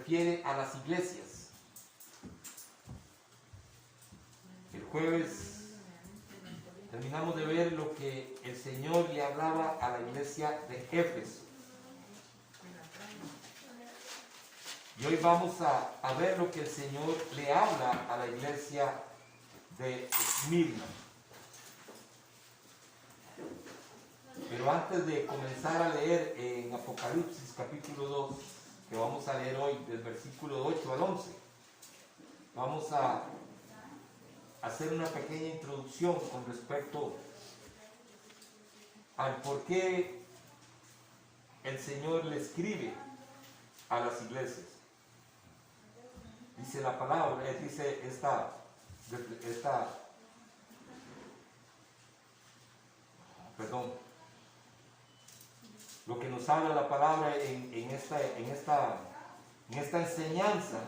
refiere a las iglesias. El jueves terminamos de ver lo que el Señor le hablaba a la iglesia de Éfeso. Y hoy vamos a ver lo que el Señor le habla a la iglesia de Esmirna. Pero antes de comenzar a leer en Apocalipsis capítulo 2, que vamos a leer hoy del versículo 8 al 11, vamos a hacer una pequeña introducción con respecto al por qué el Señor le escribe a las iglesias. Dice la palabra, dice lo que nos habla la palabra en esta enseñanza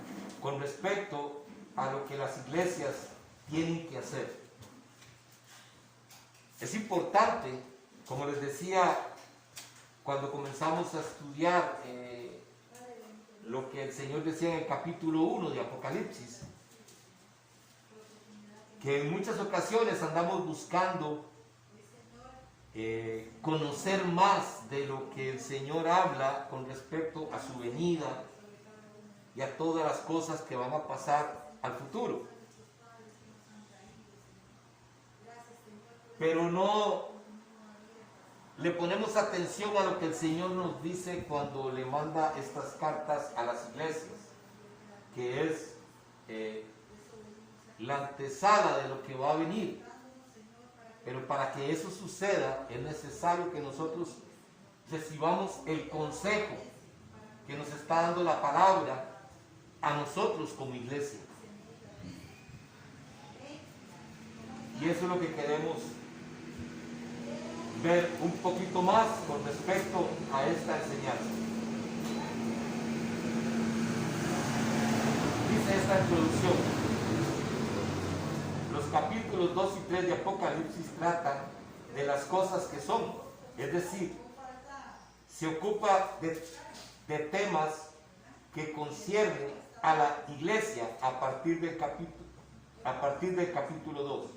con respecto a lo que las iglesias tienen que hacer. Es importante, como les decía cuando comenzamos a estudiar lo que el Señor decía en el capítulo 1 de Apocalipsis, que en muchas ocasiones andamos buscando conocer más de lo que el Señor habla con respecto a su venida y a todas las cosas que van a pasar al futuro. Pero no le ponemos atención a lo que el Señor nos dice cuando le manda estas cartas a las iglesias, que es la antesala de lo que va a venir. Pero para que eso suceda es necesario que nosotros recibamos el consejo que nos está dando la palabra a nosotros como iglesia. Y eso es lo que queremos ver un poquito más con respecto a esta enseñanza. Dice esta introducción: los capítulos 2 y 3 de Apocalipsis tratan de las cosas que son, es decir, se ocupa de temas que conciernen a la iglesia a partir del capítulo 2.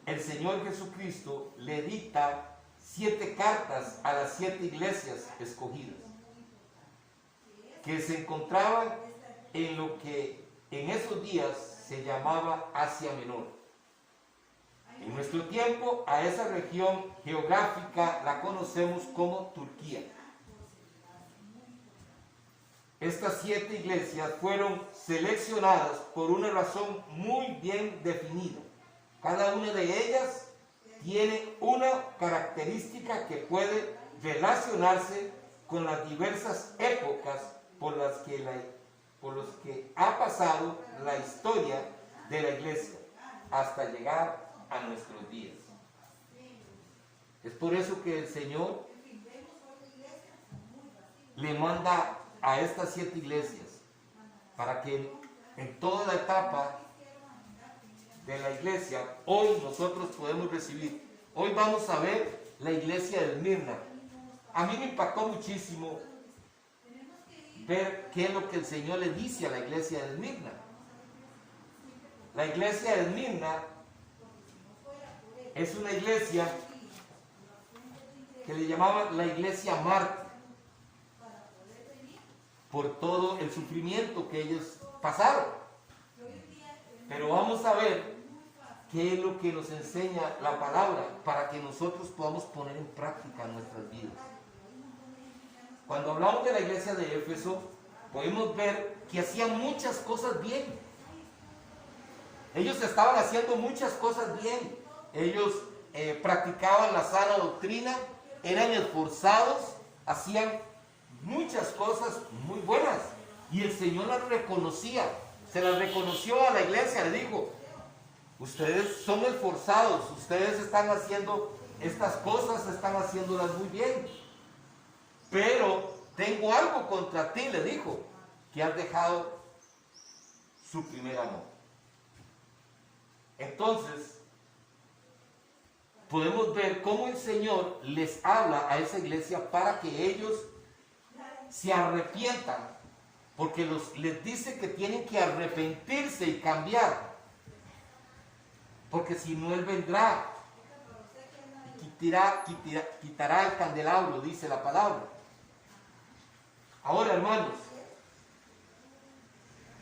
El Señor Jesucristo le dicta 7 cartas a las 7 iglesias escogidas, que se encontraban en lo que en esos días se llamaba Asia Menor. En nuestro tiempo, a esa región geográfica la conocemos como Turquía. Estas 7 iglesias fueron seleccionadas por una razón muy bien definida. Cada una de ellas tiene una característica que puede relacionarse con las diversas épocas por las que ha pasado la historia de la iglesia hasta llegar a nuestros días. Es por eso que el Señor le manda a estas 7 iglesias, para que en toda la etapa de la iglesia hoy nosotros podemos recibir. Hoy vamos a ver la iglesia de Esmirna. A mí me impactó muchísimo ver qué es lo que el Señor le dice a la iglesia de Esmirna. La iglesia de Esmirna es una iglesia que le llamaban la iglesia Marte, por todo el sufrimiento que ellos pasaron. Pero vamos a ver qué es lo que nos enseña la palabra para que nosotros podamos poner en práctica nuestras vidas. Cuando hablamos de la iglesia de Éfeso, podemos ver que hacían muchas cosas bien. Ellos estaban haciendo muchas cosas bien. Ellos practicaban la sana doctrina, eran esforzados, hacían muchas cosas muy buenas. Y el Señor las reconocía, se las reconoció a la iglesia, le dijo: ustedes son esforzados, ustedes están haciendo estas cosas, están haciéndolas muy bien. Pero tengo algo contra ti, le dijo, que has dejado su primer amor. Entonces, podemos ver cómo el Señor les habla a esa iglesia para que ellos se arrepientan porque les dice que tienen que arrepentirse y cambiar, porque si no Él vendrá y quitará el candelabro, dice la palabra. Ahora, hermanos,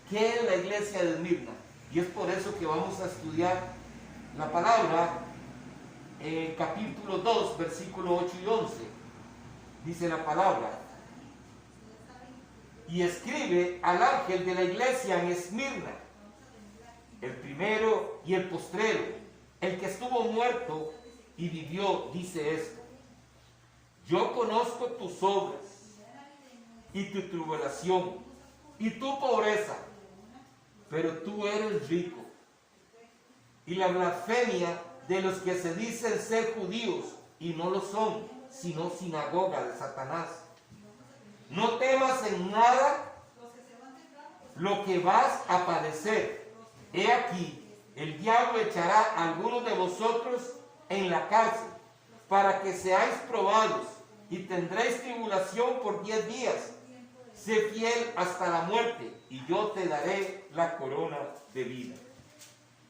¿qué es la iglesia de Esmirna? Y es por eso que vamos a estudiar la palabra en capítulo 2, versículo 8 y 11. Dice la palabra: y escribe al ángel de la iglesia en Esmirna, el primero y el postrero, el que estuvo muerto y vivió, dice esto: yo conozco tus obras y tu tribulación y tu pobreza, pero tú eres rico, y la blasfemia de los que se dicen ser judíos y no lo son, sino sinagoga de Satanás. No temas en nada lo que vas a padecer. He aquí, el diablo echará a algunos de vosotros en la cárcel, para que seáis probados, y tendréis tribulación por 10 días. Sé fiel hasta la muerte, y yo te daré la corona de vida.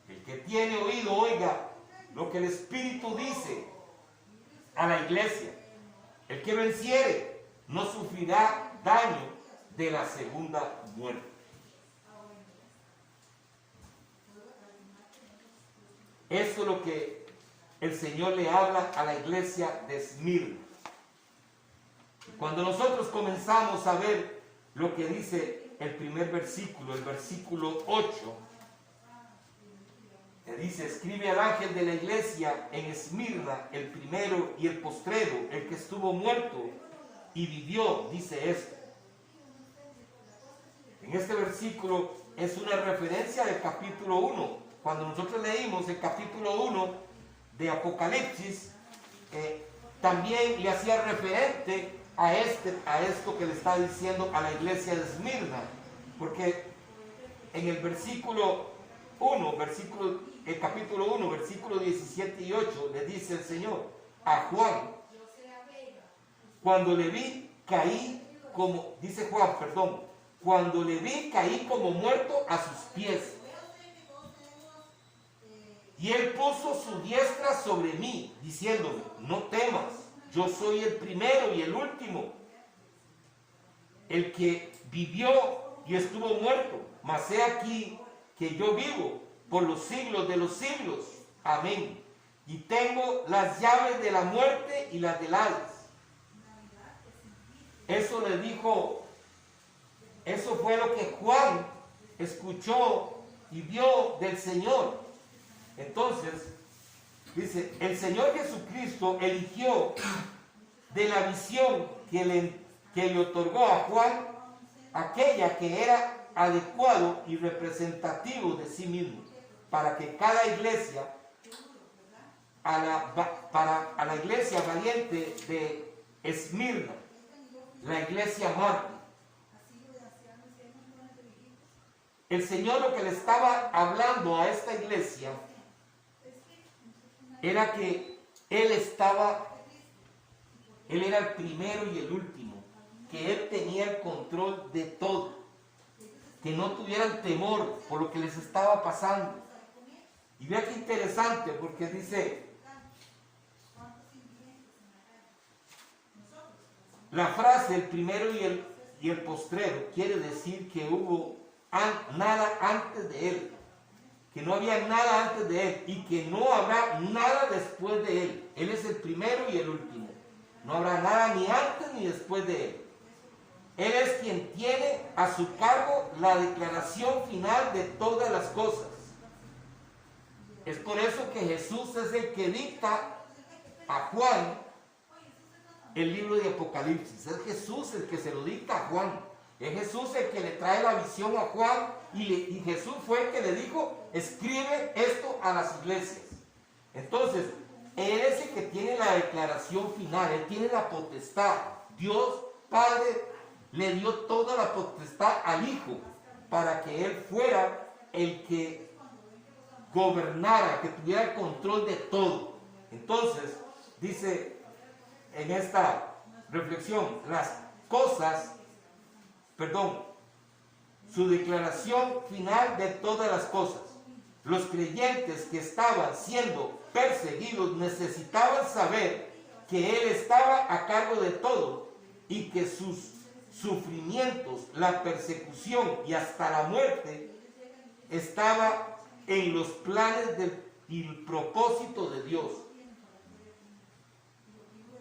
El que tiene oído, oiga lo que el Espíritu dice a la iglesia. El que venciere no sufrirá daño de la segunda muerte. Eso es lo que el Señor le habla a la iglesia de Esmirna. Cuando nosotros comenzamos a ver lo que dice el primer versículo, el versículo 8, que dice: escribe al ángel de la iglesia en Esmirna, el primero y el postrero, el que estuvo muerto y vivió, dice esto. En este versículo es una referencia del capítulo 1. Cuando nosotros leímos el capítulo 1 de Apocalipsis, también le hacía referente a esto que le está diciendo a la iglesia de Esmirna, porque en el versículo 1, el capítulo 1, versículo 17 y 8, le dice el Señor a Juan: cuando le vi, caí como, dice Juan, perdón, cuando le vi, caí como muerto a sus pies. Y él puso su diestra sobre mí, diciéndome: no temas, yo soy el primero y el último, el que vivió y estuvo muerto, mas he aquí que yo vivo por los siglos de los siglos. Amén. Y tengo las llaves de la muerte y las del Hades. Eso le dijo, eso fue lo que Juan escuchó y vio del Señor. Entonces, dice, el Señor Jesucristo eligió de la visión que le otorgó a Juan aquella que era adecuado y representativo de sí mismo, para que cada iglesia, a la iglesia valiente de Esmirna, la iglesia mártir, el Señor lo que le estaba hablando a esta iglesia era que Él era el primero y el último, que Él tenía el control de todo, que no tuvieran temor por lo que les estaba pasando. Y vea qué interesante, porque dice, la frase el primero y el postrero quiere decir que hubo nada antes de Él, que no había nada antes de Él y que no habrá nada después de Él. Él es el primero y el último. No habrá nada ni antes ni después de Él. Él es quien tiene a su cargo la declaración final de todas las cosas. Es por eso que Jesús es el que dicta a Juan el libro de Apocalipsis. Es Jesús el que se lo dicta a Juan. Es Jesús el que le trae la visión a Juan y Jesús fue el que le dijo: escribe esto a las iglesias. Entonces, Él es el que tiene la declaración final, Él tiene la potestad. Dios Padre le dio toda la potestad al Hijo para que Él fuera el que gobernara, que tuviera el control de todo. Entonces, dice en esta reflexión, su declaración final de todas las cosas. Los creyentes que estaban siendo perseguidos necesitaban saber que Él estaba a cargo de todo y que sus sufrimientos, la persecución y hasta la muerte estaba en los planes y el propósito de Dios.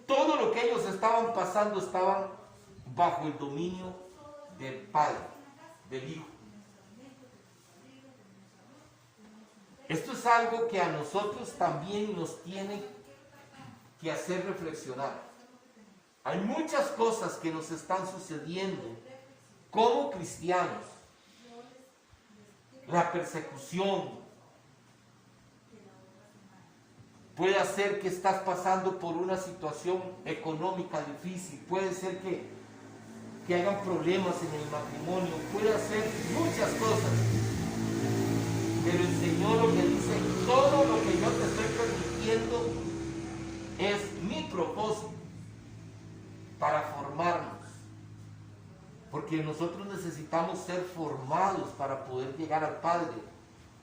Todo lo que ellos estaban pasando estaban bajo el dominio del Padre, del Hijo. Esto es algo que a nosotros también nos tiene que hacer reflexionar. Hay muchas cosas que nos están sucediendo como cristianos. La persecución puede ser que estás pasando por una situación económica difícil, puede ser que hayan problemas en el matrimonio, puede ser muchas cosas. Pero el Señor lo que dice, todo lo que yo te estoy permitiendo es mi propósito para formarnos. Porque nosotros necesitamos ser formados para poder llegar al Padre.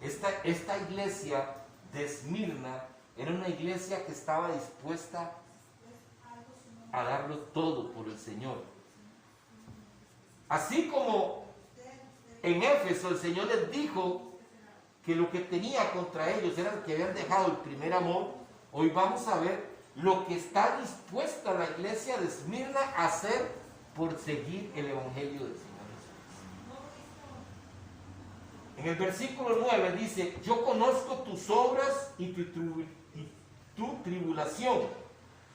Esta iglesia de Esmirna era una iglesia que estaba dispuesta a darlo todo por el Señor. Así como en Éfeso el Señor les dijo que lo que tenía contra ellos era que habían dejado el primer amor, hoy vamos a ver lo que está dispuesta la iglesia de Esmirna a hacer por seguir el Evangelio del Señor Jesús. En el versículo 9 dice, yo conozco tus obras y tu tribulación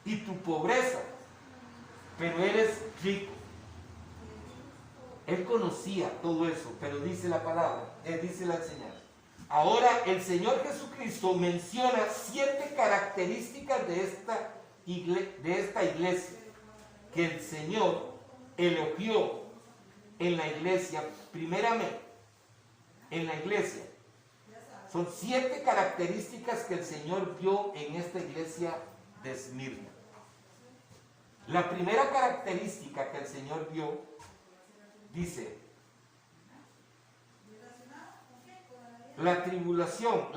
y tu pobreza, pero eres rico. Él conocía todo eso, pero dice la palabra, dice la enseñanza. Ahora el Señor Jesucristo menciona 7 características de esta iglesia que el Señor elogió en la iglesia, primeramente, en la iglesia. Son 7 características que el Señor vio en esta iglesia de Esmirna. La primera característica que el Señor vio, dice, la tribulación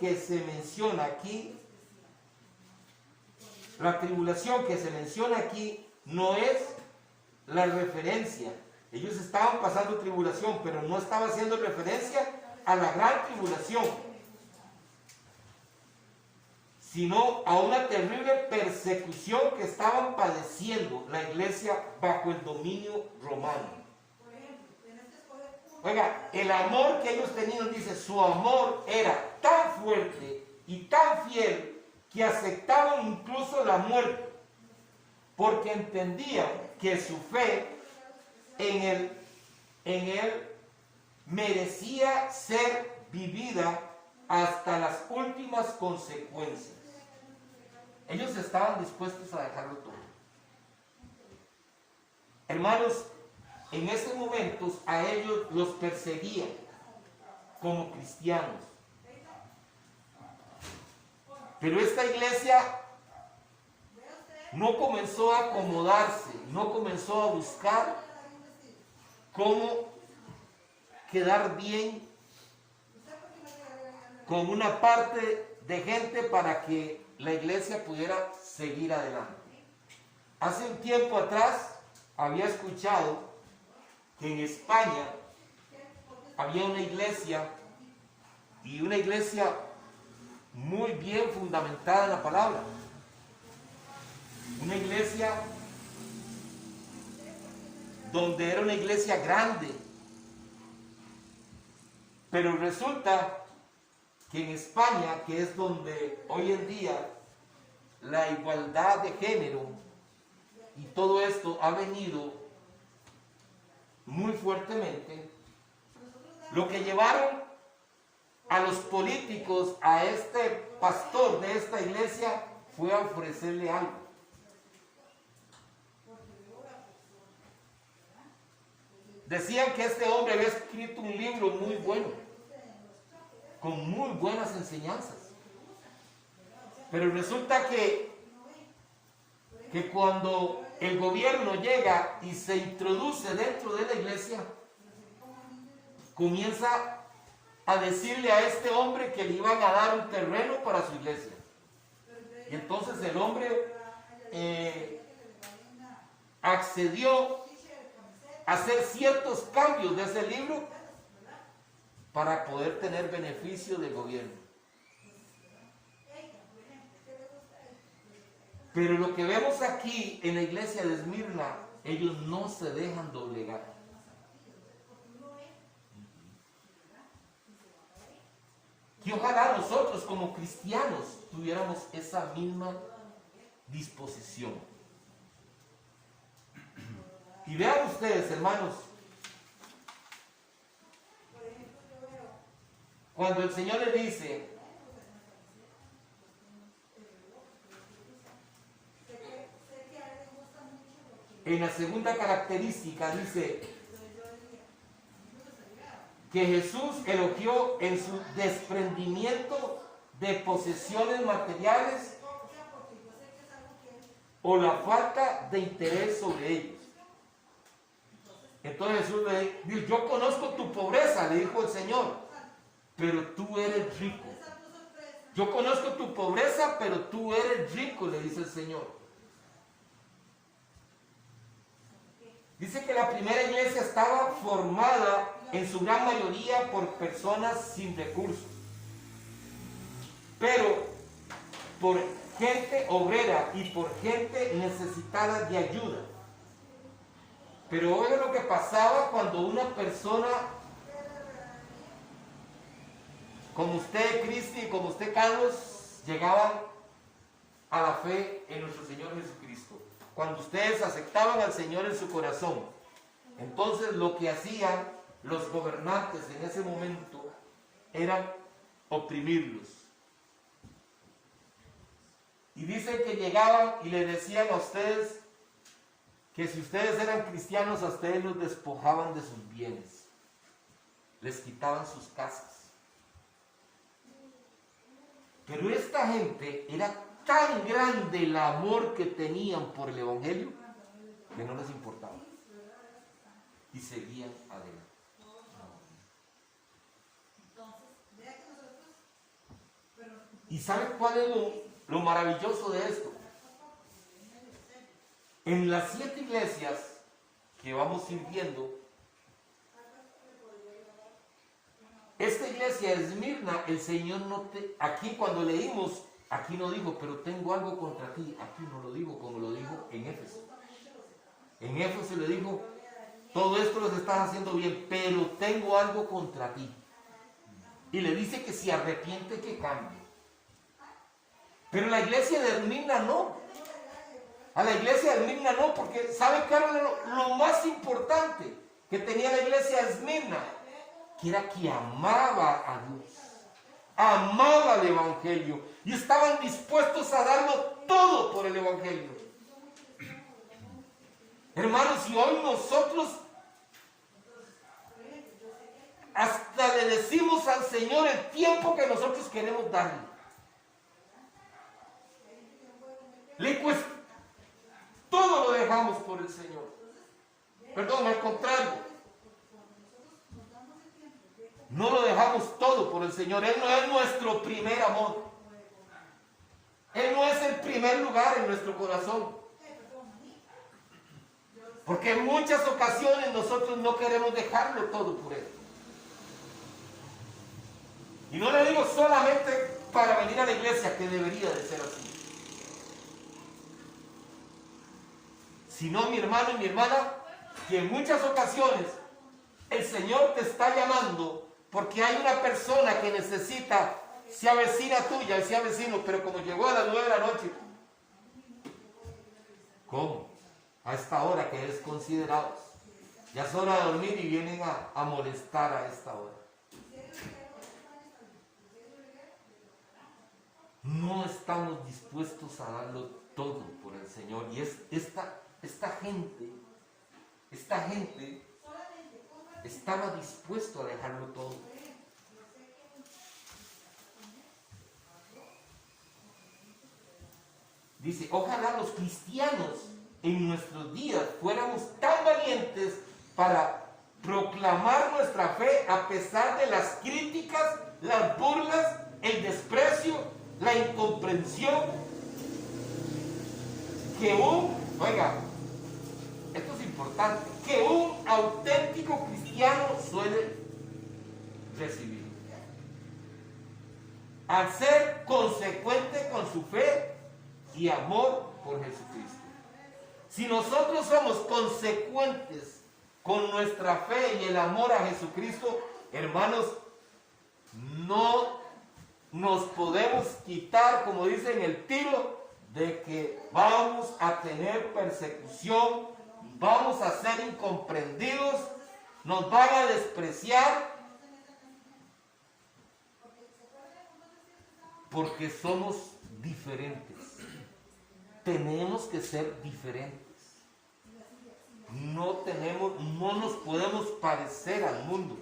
que se menciona aquí, no es la referencia. Ellos estaban pasando tribulación, pero no estaba haciendo referencia a la gran tribulación, sino a una terrible persecución que estaban padeciendo la iglesia bajo el dominio romano. Oiga, el amor que ellos tenían, dice, su amor era tan fuerte y tan fiel que aceptaban incluso la muerte, porque entendían que su fe en él merecía ser vivida hasta las últimas consecuencias. Ellos estaban dispuestos a dejarlo todo. Hermanos, en esos momentos a ellos los perseguían como cristianos. Pero esta iglesia no comenzó a acomodarse, no comenzó a buscar cómo quedar bien con una parte de gente para que la iglesia pudiera seguir adelante. Hace un tiempo atrás había escuchado que en España había una iglesia, y una iglesia muy bien fundamentada en la palabra. Una iglesia donde era una iglesia grande. Pero resulta que en España, que es donde hoy en día la igualdad de género y todo esto ha venido muy fuertemente, lo que llevaron a los políticos, a este pastor de esta iglesia, fue a ofrecerle algo. Decían que este hombre había escrito un libro muy bueno, con muy buenas enseñanzas. Pero resulta que cuando el gobierno llega y se introduce dentro de la iglesia, comienza a decirle a este hombre que le iban a dar un terreno para su iglesia. Y entonces el hombre accedió a hacer ciertos cambios de ese libro para poder tener beneficio del gobierno. Pero lo que vemos aquí en la iglesia de Esmirna, ellos no se dejan doblegar. Y ojalá nosotros como cristianos tuviéramos esa misma disposición. Y vean ustedes, hermanos, cuando el Señor le dice, en la segunda característica dice que Jesús elogió en su desprendimiento de posesiones materiales o la falta de interés sobre ellos. Entonces Jesús le dijo, yo conozco tu pobreza, le dijo el Señor, pero tú eres rico. Yo conozco tu pobreza, pero tú eres rico, le dice el Señor. Dice que la primera iglesia estaba formada en su gran mayoría por personas sin recursos, pero por gente obrera y por gente necesitada de ayuda. Pero oiga lo que pasaba cuando una persona como usted, Cristi, y como usted, Carlos, llegaban a la fe en nuestro Señor Jesucristo. Cuando ustedes aceptaban al Señor en su corazón, entonces lo que hacían los gobernantes en ese momento era oprimirlos. Y dice que llegaban y le decían a ustedes que si ustedes eran cristianos, a ustedes los despojaban de sus bienes, les quitaban sus casas. Pero esta gente era tan grande el amor que tenían por el Evangelio que no les importaba y seguían adelante. ¿Y sabe cuál es lo maravilloso de esto? En las 7 iglesias que vamos a ir viendo, esta iglesia de Esmirna, el Señor aquí cuando leímos, aquí no dijo, pero tengo algo contra ti. Aquí no lo dijo como lo dijo en Éfeso. En Éfeso le dijo, todo esto lo estás haciendo bien, pero tengo algo contra ti. Y le dice que si arrepiente, que cambie. Pero la iglesia de Esmirna no. A la iglesia de Esmirna no, porque ¿sabe qué era lo más importante que tenía la iglesia de Esmirna? Que era que amaba a Dios, amaba el Evangelio y estaban dispuestos a darlo todo por el Evangelio. Hermanos, y hoy nosotros hasta le decimos al Señor el tiempo que nosotros queremos darle. Todo lo dejamos por el Señor. Perdón, al contrario. No lo dejamos todo por el Señor. Él no es nuestro primer amor. Él no es el primer lugar en nuestro corazón. Porque en muchas ocasiones nosotros no queremos dejarlo todo por Él. Y no le digo solamente para venir a la iglesia, que debería de ser así. Sino, mi hermano y mi hermana, que en muchas ocasiones el Señor te está llamando porque hay una persona que necesita, sea vecina tuya y sea vecino, pero como llegó a las 9 de la noche, ¿cómo? A esta hora que es considerados. Ya es hora de dormir y vienen a molestar a esta hora. No estamos dispuestos a darlo todo por el Señor. Y esta gente estaba dispuesto a dejarlo todo. Dice, ojalá los cristianos en nuestros días fuéramos tan valientes para proclamar nuestra fe a pesar de las críticas, las burlas, el desprecio, la incomprensión que oiga, esto es importante, que un auténtico cristiano suele recibir. Al ser consecuente con su fe y amor por Jesucristo. Si nosotros somos consecuentes con nuestra fe y el amor a Jesucristo, hermanos, no nos podemos quitar, como dice en el tiro, de que vamos a tener persecución, vamos a ser incomprendidos, nos van a despreciar, porque somos diferentes. Tenemos que ser diferentes. No nos podemos parecer al mundo.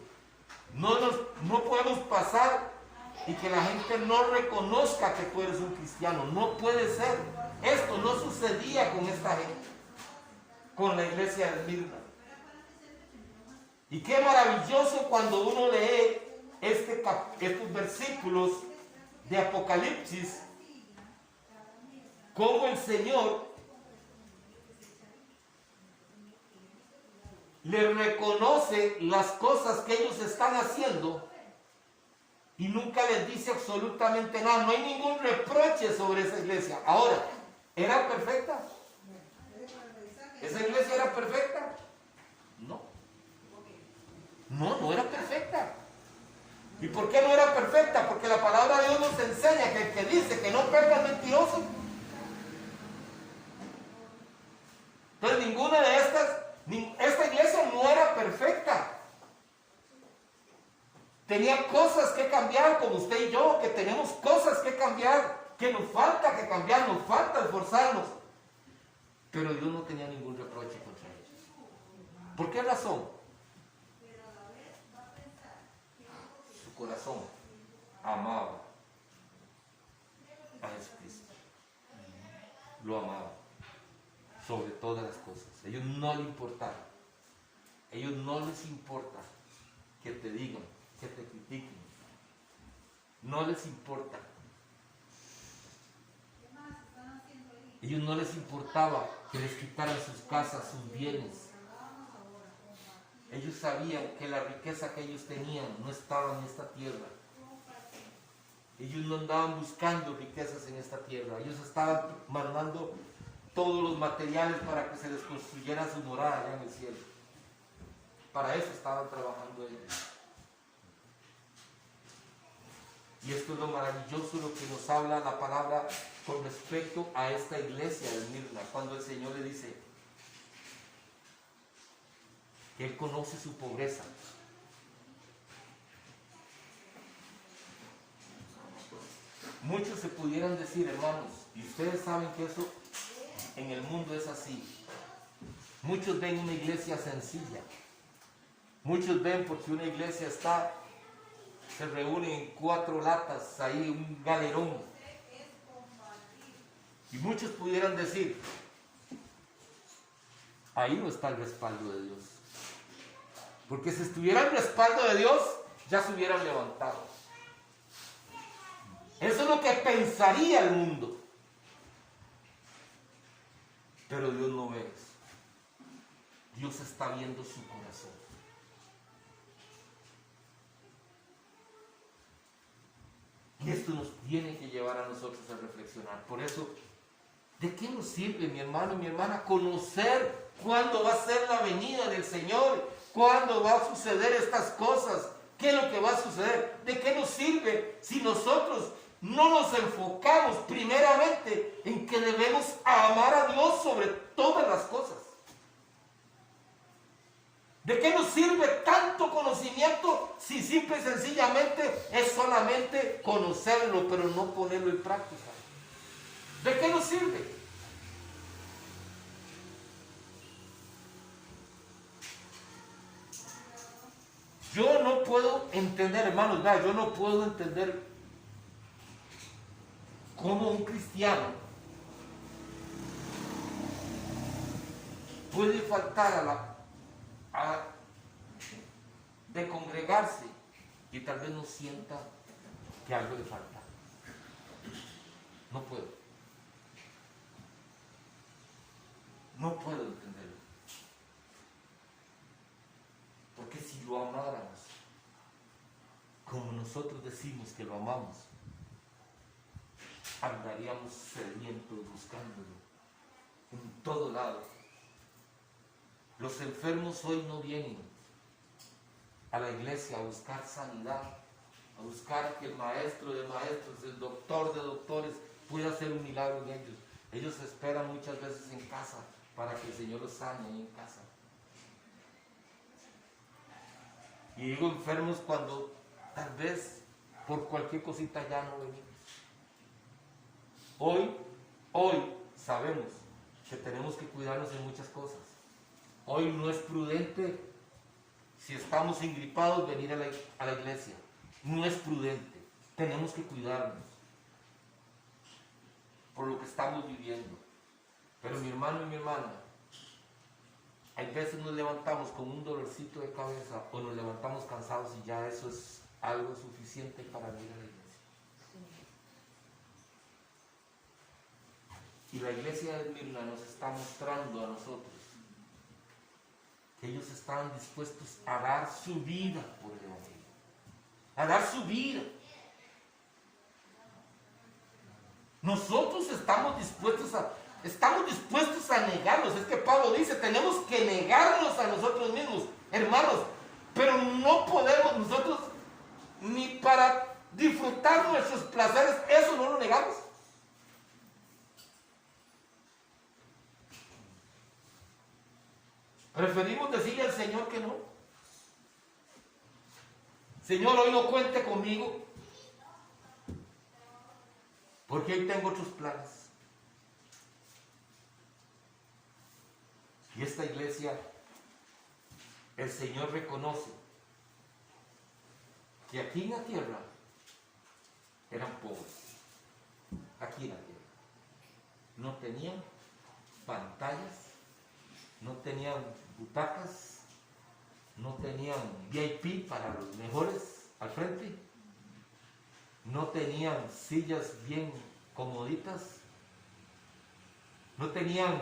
No podemos pasar y que la gente no reconozca que tú eres un cristiano. No puede ser. Esto no sucedía con esta gente, con la iglesia de Esmirna. Y qué maravilloso cuando uno lee estos versículos de Apocalipsis, cómo el Señor le reconoce las cosas que ellos están haciendo y nunca les dice absolutamente nada. No hay ningún reproche sobre esa iglesia. Ahora, ¿era perfecta? ¿Esa iglesia era perfecta? No. No era perfecta. ¿Y por qué no era perfecta? Porque la palabra de Dios nos enseña que el que dice que no peca es mentiroso. Entonces ninguna de esta iglesia no era perfecta. Tenía cosas que cambiar, como usted y yo, que tenemos cosas que cambiar, que nos falta que cambiar, nos falta esforzarnos. Pero Dios no tenía ningún reproche contra ellos. ¿Por qué razón? Su corazón amaba a Jesucristo. Lo amaba sobre todas las cosas. A ellos no les importaba. A ellos no les importa que te digan, que te critiquen. No les importa. A ellos no les importaba que les quitaran sus casas, sus bienes. Ellos sabían que la riqueza que ellos tenían no estaba en esta tierra. Ellos no andaban buscando riquezas en esta tierra. Ellos estaban mandando todos los materiales para que se les construyera su morada allá en el cielo. Para eso estaban trabajando ellos. Y esto es lo maravilloso, lo que nos habla la palabra con respecto a esta iglesia de Esmirna, cuando el Señor le dice que Él conoce su pobreza. Muchos se pudieran decir, hermanos, y ustedes saben que eso en el mundo es así. Muchos ven una iglesia sencilla. Muchos ven porque una iglesia se reúnen en 4 latas, ahí un galerón. Y muchos pudieran decir, ahí no está el respaldo de Dios. Porque si estuviera el respaldo de Dios, ya se hubieran levantado. Eso es lo que pensaría el mundo. Pero Dios no ve eso. Dios está viendo su corazón. Y esto nos tiene que llevar a nosotros a reflexionar. Por eso, ¿de qué nos sirve, mi hermano y mi hermana, conocer cuándo va a ser la venida del Señor? ¿Cuándo va a suceder estas cosas? ¿Qué es lo que va a suceder? ¿De qué nos sirve si nosotros no nos enfocamos primeramente en que debemos amar a Dios sobre todas las cosas? ¿De qué nos sirve tanto conocimiento si simple y sencillamente es solamente conocerlo, pero no ponerlo en práctica? ¿De qué nos sirve? Yo no puedo entender, hermanos, yo no puedo entender cómo un cristiano puede faltar de congregarse y tal vez no sienta que algo le falta. No puedo. No puedo entenderlo. Porque si lo amáramos, como nosotros decimos que lo amamos, andaríamos sedientos buscándolo en todo lado. Los enfermos hoy no vienen a la iglesia a buscar sanidad, a buscar que el maestro de maestros, el doctor de doctores pueda hacer un milagro en ellos. Ellos esperan muchas veces en casa para que el Señor los sane ahí en casa. Y digo enfermos cuando tal vez por cualquier cosita ya no venimos. Hoy sabemos que tenemos que cuidarnos en muchas cosas. Hoy no es prudente, si estamos ingripados, venir a la iglesia. No es prudente. Tenemos que cuidarnos por lo que estamos viviendo. Pero mi hermano y mi hermana, hay veces nos levantamos con un dolorcito de cabeza o nos levantamos cansados y ya eso es algo suficiente para venir a la iglesia. Y la iglesia de Esmirna nos está mostrando a nosotros que ellos estaban dispuestos a dar su vida por el Evangelio. A dar su vida. Nosotros estamos dispuestos a negarnos. Es que Pablo dice, tenemos que negarnos a nosotros mismos, hermanos. Pero no podemos nosotros, ni para disfrutar nuestros placeres, eso no lo negamos. Preferimos decirle al Señor que no. Señor, hoy no cuente conmigo, porque hoy tengo otros planes. Y esta iglesia, el Señor reconoce que aquí en la tierra eran pobres. Aquí en la tierra. No tenían pantallas, no tenían butacas, no tenían VIP para los mejores al frente, no tenían sillas bien comoditas, no tenían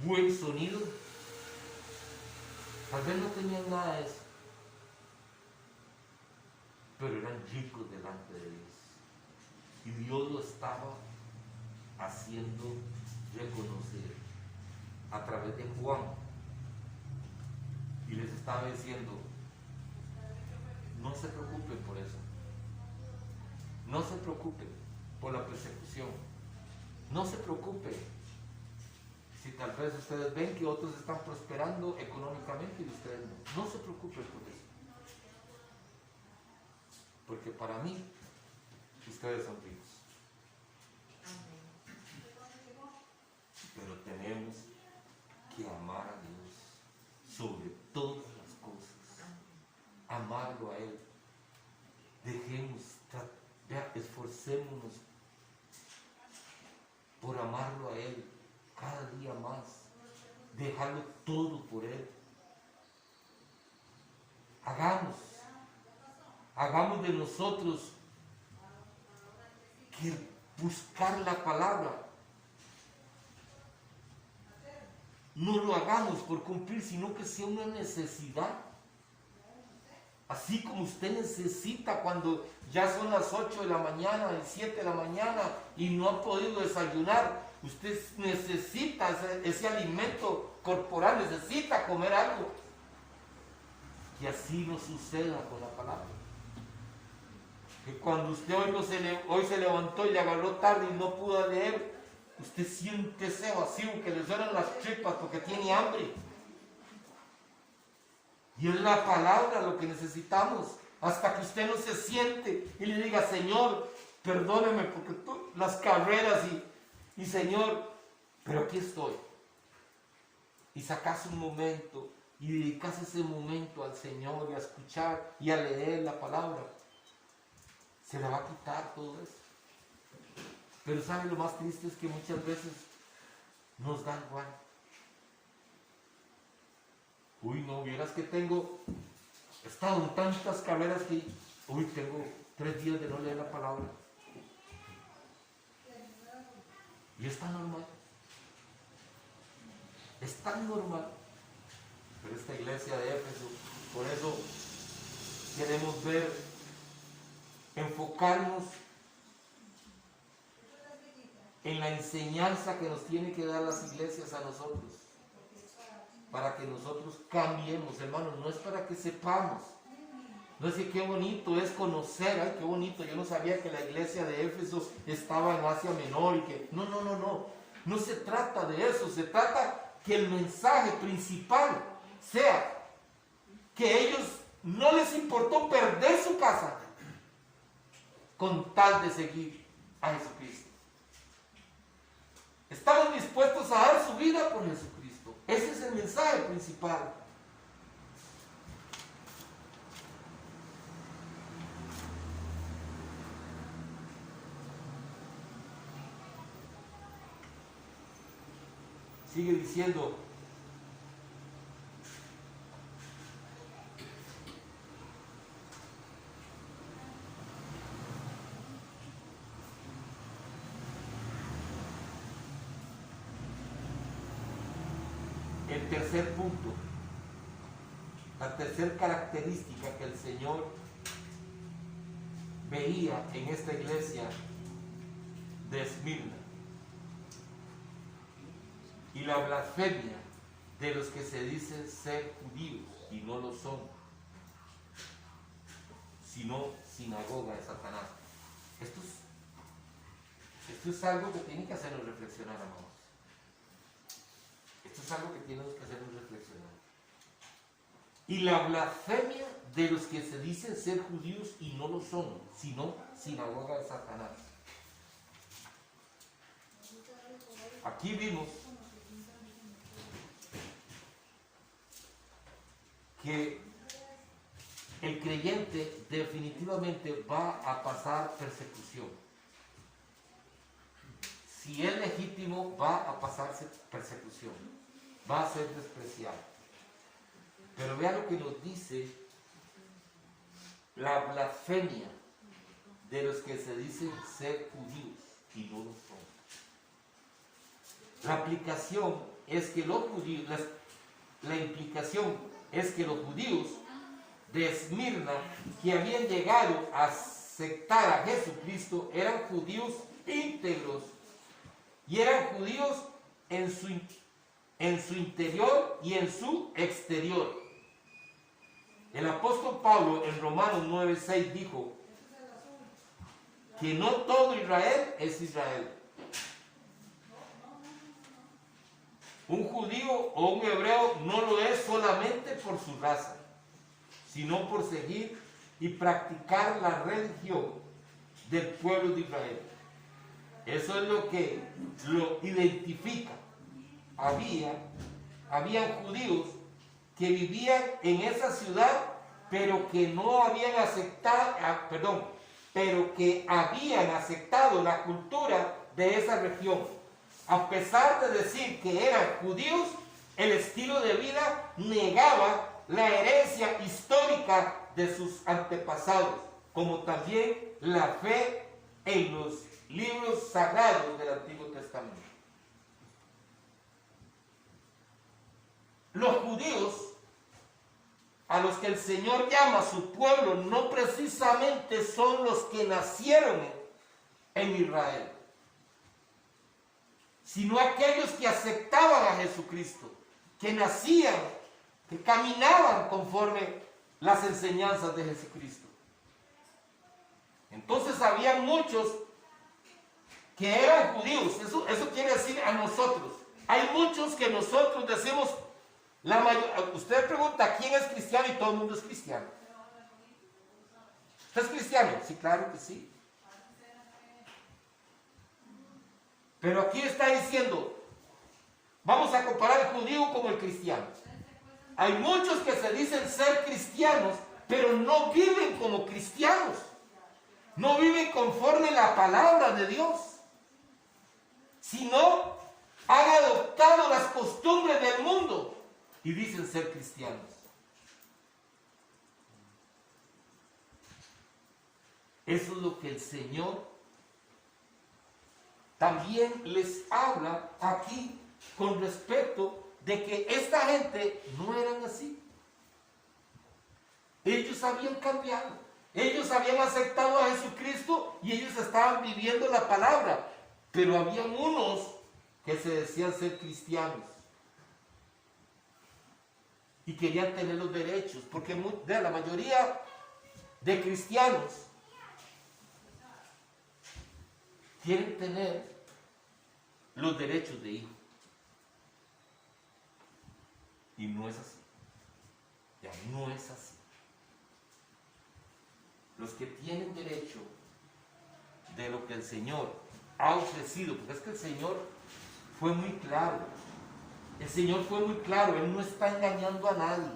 buen sonido, tal vez no tenían nada de eso, pero eran ricos delante de Dios. Y Dios lo estaba haciendo reconocer a través de Juan. Y les estaba diciendo, no se preocupen por eso. No se preocupen por la persecución. No se preocupen si tal vez ustedes ven que otros están prosperando económicamente y ustedes no. No se preocupen por eso. Porque para mí, ustedes son ricos. Pero tenemos que amar a Dios sobre todas las cosas. Amarlo a Él. Dejemos, esforcémonos por amarlo a Él cada día más. Dejarlo todo por Él. Hagamos de nosotros que buscar la palabra no lo hagamos por cumplir, sino que sea una necesidad. Así como usted necesita cuando ya son las 8 de la mañana, las 7 de la mañana y no ha podido desayunar, usted necesita ese alimento corporal, necesita comer algo. Que así no suceda con la palabra. Que cuando usted hoy se levantó y le agarró tarde y no pudo leer, usted siente ese vacío que le suenan las tripas porque tiene hambre. Y es la palabra lo que necesitamos. Hasta que usted no se siente y le diga, Señor, perdóneme porque las carreras y Señor, pero aquí estoy. Y sacas un momento y dedicas ese momento al Señor y a escuchar y a leer la palabra. Se le va a quitar todo eso. Pero ¿sabe lo más triste? Es que muchas veces nos da igual. Uy, no, vieras que tengo He estado en tantas carreras que hoy tengo 3 días de no leer la palabra. Y es tan normal. Es tan normal. Pero esta iglesia de Éfeso, por eso queremos ver, enfocarnos en la enseñanza que nos tiene que dar las iglesias a nosotros, para que nosotros cambiemos, hermanos. No es para que sepamos, no es que qué bonito es conocer, ay, qué bonito, yo no sabía que la iglesia de Éfeso estaba en Asia Menor y que, no se trata de eso, se trata que el mensaje principal sea que ellos no les importó perder su casa con tal de seguir a Jesucristo. Estaban dispuestos a dar su vida por Jesucristo. Ese es el mensaje principal. Sigue diciendo: el tercer punto, la tercera característica que el Señor veía en esta iglesia de Esmirna, y la blasfemia de los que se dicen ser judíos y no lo son, sino sinagoga de Satanás. Esto es algo que tiene que hacernos reflexionar, amados. Esto es algo que tenemos que hacernos reflexionar. Y la blasfemia de los que se dicen ser judíos y no lo son, sino sinagoga de Satanás. Aquí vimos que el creyente definitivamente va a pasar persecución. Si es legítimo, va a pasarse persecución, va a ser despreciado. Pero vea lo que nos dice la blasfemia de los que se dicen ser judíos y no lo son. La aplicación es que los judíos, la implicación es que los judíos de Esmirna, que habían llegado a aceptar a Jesucristo, eran judíos íntegros y eran judíos en su interior y en su exterior. El apóstol Pablo en Romanos 9:6 dijo que no todo Israel es Israel. Un judío o un hebreo no lo es solamente por su raza, sino por seguir y practicar la religión del pueblo de Israel. Eso es lo que lo identifica. Habían judíos que vivían en esa ciudad, pero que no habían aceptado, pero que habían aceptado la cultura de esa región. A pesar de decir que eran judíos, el estilo de vida negaba la herencia histórica de sus antepasados, como también la fe en los libros sagrados del Antiguo Testamento. Los judíos, a los que el Señor llama su pueblo, no precisamente son los que nacieron en Israel, sino aquellos que aceptaban a Jesucristo, que nacían, que caminaban conforme las enseñanzas de Jesucristo. Entonces había muchos que eran judíos. Eso quiere decir a nosotros. Hay muchos que nosotros decimos, usted pregunta quién es cristiano y todo el mundo es cristiano. ¿Usted es cristiano? Sí, claro que sí. Pero aquí está diciendo, vamos a comparar el judío con el cristiano. Hay muchos que se dicen ser cristianos, pero no viven como cristianos. No viven conforme la palabra de Dios, sino han adoptado las costumbres del mundo y dicen ser cristianos. Eso es lo que el Señor también les habla aquí con respecto de que esta gente no eran así. Ellos habían cambiado. Ellos habían aceptado a Jesucristo y ellos estaban viviendo la palabra. Pero habían unos que se decían ser cristianos y querían tener los derechos, porque la mayoría de cristianos quieren tener los derechos de hijo. Y no es así. Ya no es así. Los que tienen derecho de lo que el Señor ha ofrecido, porque es que el Señor fue muy claro. El Señor fue muy claro, Él no está engañando a nadie.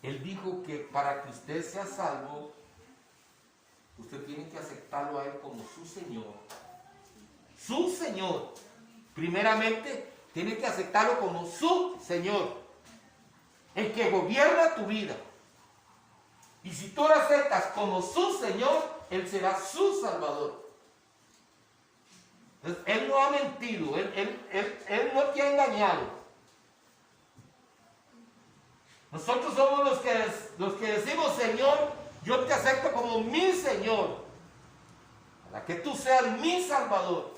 Él dijo que para que usted sea salvo, usted tiene que aceptarlo a Él como su Señor. Su Señor. Primeramente, tiene que aceptarlo como su Señor. El que gobierna tu vida. Y si tú lo aceptas como su Señor, Él será su Salvador. Entonces, Él no ha mentido, Él no te ha engañado. Nosotros somos los que decimos, Señor, yo te acepto como mi Señor, para que tú seas mi Salvador.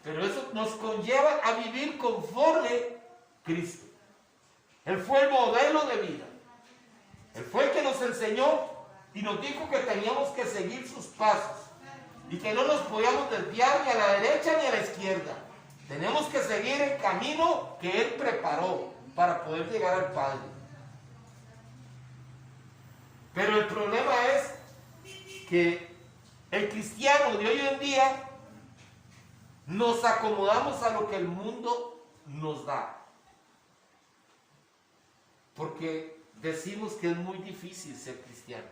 Pero eso nos conlleva a vivir conforme Cristo. Él fue el modelo de vida. Él fue el que nos enseñó y nos dijo que teníamos que seguir sus pasos y que no nos podíamos desviar ni a la derecha ni a la izquierda. Tenemos que seguir el camino que Él preparó para poder llegar al Padre. Pero el problema es que el cristiano de hoy en día nos acomodamos a lo que el mundo nos da. Porque decimos que es muy difícil ser cristiano.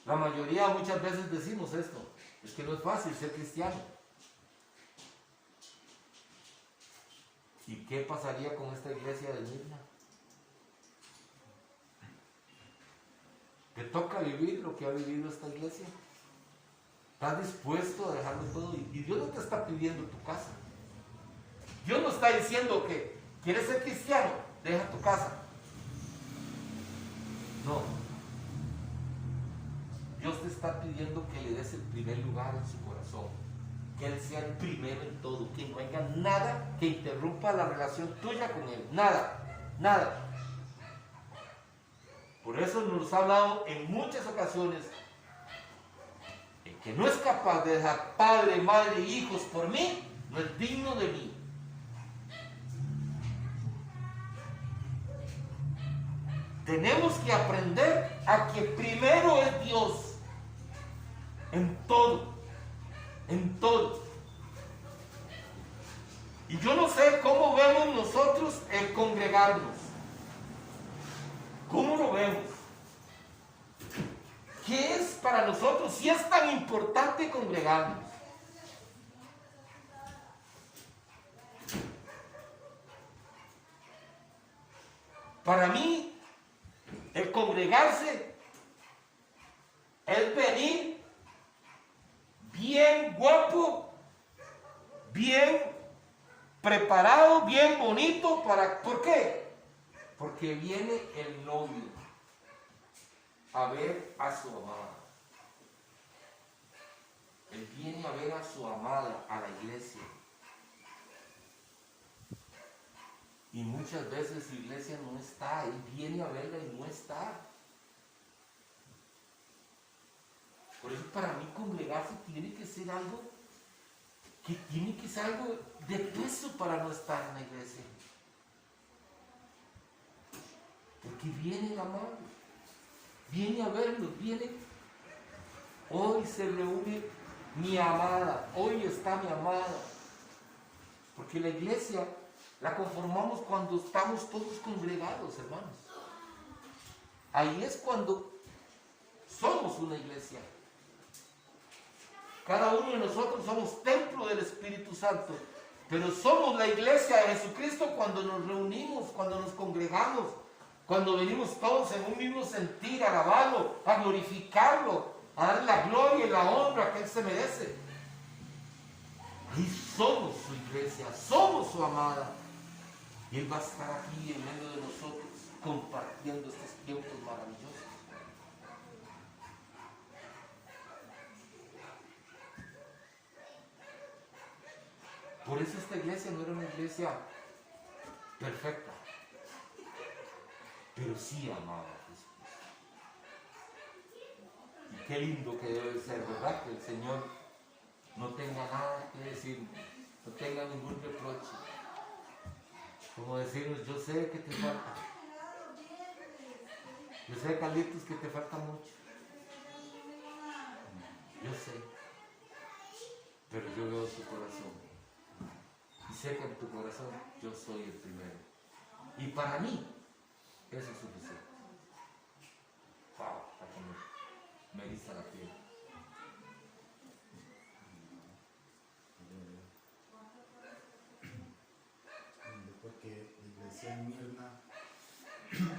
La mayoría muchas veces decimos esto, es que no es fácil ser cristiano. ¿Y qué pasaría con esta iglesia de Mirna? ¿Te toca vivir lo que ha vivido esta iglesia? ¿Estás dispuesto a dejarlo todo? Y Dios no te está pidiendo tu casa. Dios no está diciendo que quieres ser cristiano, deja tu casa. No. Dios te está pidiendo que le des el primer lugar en su corazón. Que Él sea el primero en todo. Que no haya nada que interrumpa la relación tuya con Él. Nada. Nada. Por eso nos ha hablado en muchas ocasiones. El que no es capaz de dejar padre, madre, hijos por mí, no es digno de mí. Tenemos que aprender a que primero es Dios. En todo. En todo. Y yo no sé cómo vemos nosotros el congregarnos. ¿Cómo lo vemos? ¿Qué es para nosotros? Si es tan importante congregarnos. Para mí, el congregarse es venir bien guapo, bien preparado, bien bonito. ¿Por qué? Porque viene el novio a ver a su amada. Él viene a ver a su amada, a la iglesia. Y muchas veces su iglesia no está, Él viene a verla y no está. Por eso para mí congregarse tiene que ser algo de peso para no estar en la iglesia. Porque viene el amado, viene a verlos, hoy se reúne mi amada, hoy está mi amada. Porque la iglesia la conformamos cuando estamos todos congregados, hermanos. Ahí es cuando somos una iglesia. Cada uno de nosotros somos templo del Espíritu Santo, pero somos la iglesia de Jesucristo cuando nos reunimos, cuando nos congregamos, Cuando venimos todos en un mismo sentir, a alabarlo, a glorificarlo, a darle la gloria y la honra que Él se merece. Ahí somos su iglesia, somos su amada. Y Él va a estar aquí en medio de nosotros, compartiendo estos tiempos maravillosos. Por eso esta iglesia no era una iglesia perfecta, pero sí amaba a Jesús. Y qué lindo que debe ser, ¿verdad? Que el Señor no tenga nada que decir, no tenga ningún reproche. Como decirnos, yo sé que te falta. Yo sé, Carlitos, que te falta mucho. Yo sé. Pero yo veo tu corazón. Y sé que en tu corazón yo soy el primero. Y para mí, eso es suficiente. Wow, me eriza la piel. Porque la iglesia en Mirna,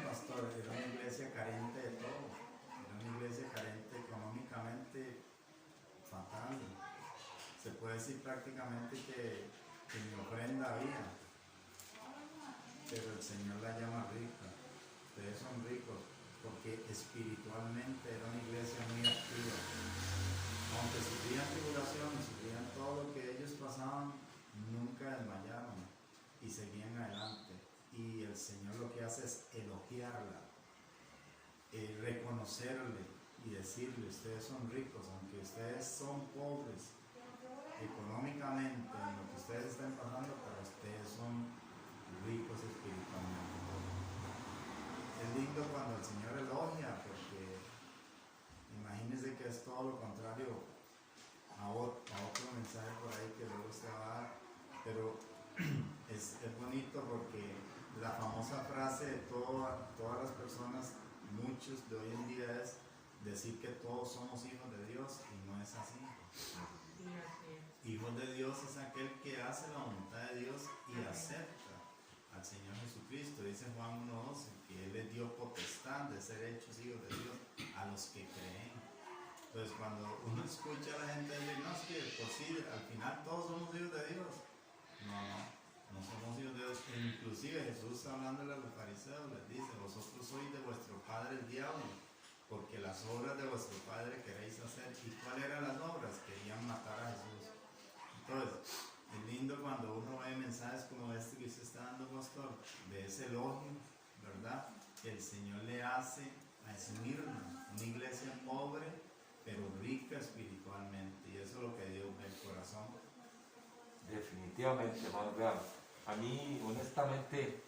pastor, era una iglesia carente de todo. Era una iglesia carente económicamente fatal. Se puede decir prácticamente que ni ofrenda había, pero el Señor la llama rica. Ustedes son ricos porque espiritualmente era una iglesia muy activa. Aunque sufrían tribulaciones, sufrían todo lo que ellos pasaban, nunca desmayaron y seguían adelante. Y el Señor lo que hace es elogiarla, reconocerle y decirle: ustedes son ricos, aunque ustedes son pobres económicamente en lo que ustedes están pasando, pero ustedes son ricos espiritualmente. Es lindo cuando el Señor elogia, porque imagínense que es todo lo contrario a otro mensaje por ahí que luego usted va a dar, pero es bonito porque la famosa frase de todas las personas, muchos de hoy en día, es decir que todos somos hijos de Dios, y no es así. Hijo de Dios es aquel que hace la voluntad de Dios y acepta al Señor Jesucristo. Dice Juan 1:12 que Él les dio potestad de ser hechos hijos de Dios a los que creen. Entonces, cuando uno escucha a la gente decir: no, es que por sí, al final todos somos hijos de Dios. No somos hijos de Dios. E inclusive Jesús, hablándole a los fariseos, les dice: vosotros sois de vuestro padre el diablo, porque las obras de vuestro padre queréis hacer. ¿Y cuáles eran las obras? Querían matar a Jesús. Entonces, es lindo cuando uno ve mensajes como este que usted está dando, pastor, de ese elogio, ¿verdad?, que el Señor le hace a Esmirna, una iglesia pobre, pero rica espiritualmente. Y eso es lo que Dios ve el corazón. Definitivamente, hermano, vean, a mí, honestamente,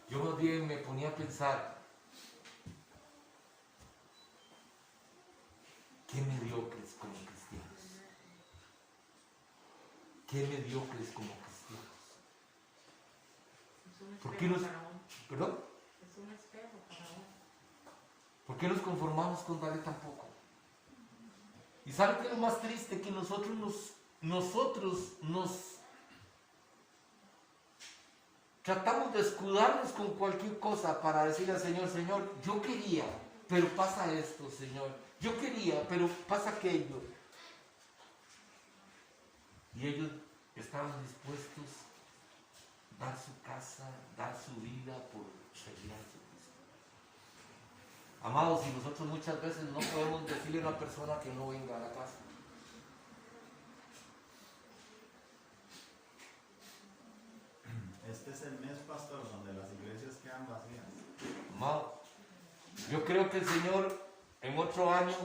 yo más bien me ponía a pensar: qué mediocres como cristianos. Qué mediocres como cristianos. ¿Por qué nos, perdón? Es un espejo para uno. ¿Por qué nos conformamos con darle tan poco? ¿Y saben qué es lo más triste? Que nosotros nos tratamos de escudarnos con cualquier cosa para decirle al Señor: Señor, yo quería, pero pasa esto, Señor. Yo quería, pero pasa aquello. Y ellos estaban dispuestos a dar su casa, dar su vida por seguir a Jesucristo. Amados, y nosotros muchas veces no podemos decirle a una persona que no venga a la casa. Este es el mes, pastor, donde las iglesias quedan vacías. Amado, yo creo que el Señor en otro año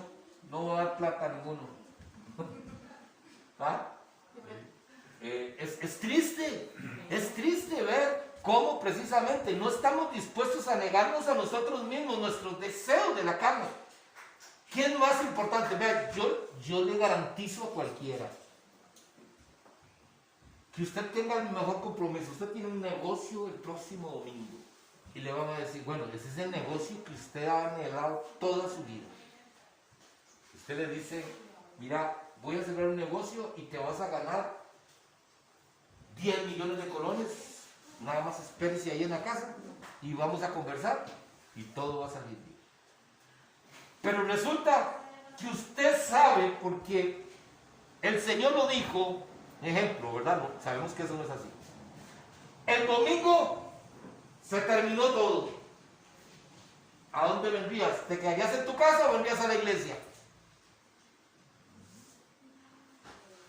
no va a dar plata a ninguno. ¿Ah? Es triste ver cómo precisamente no estamos dispuestos a negarnos a nosotros mismos nuestros deseos de la carne. ¿Qué es más importante? Vean, yo le garantizo a cualquiera que usted tenga el mejor compromiso. Usted tiene un negocio el próximo domingo y le van a decir: bueno, ese es el negocio que usted ha anhelado toda su vida. Usted le dice: mira, voy a cerrar un negocio y te vas a ganar 10 millones de colones nada más espérese ahí en la casa y vamos a conversar y todo va a salir bien. Pero resulta que usted sabe, porque el Señor lo dijo, ejemplo, ¿verdad? No, sabemos que eso no es así. El domingo se terminó todo. ¿A dónde vendrías? ¿Te quedarías en tu casa o vendrías a la iglesia?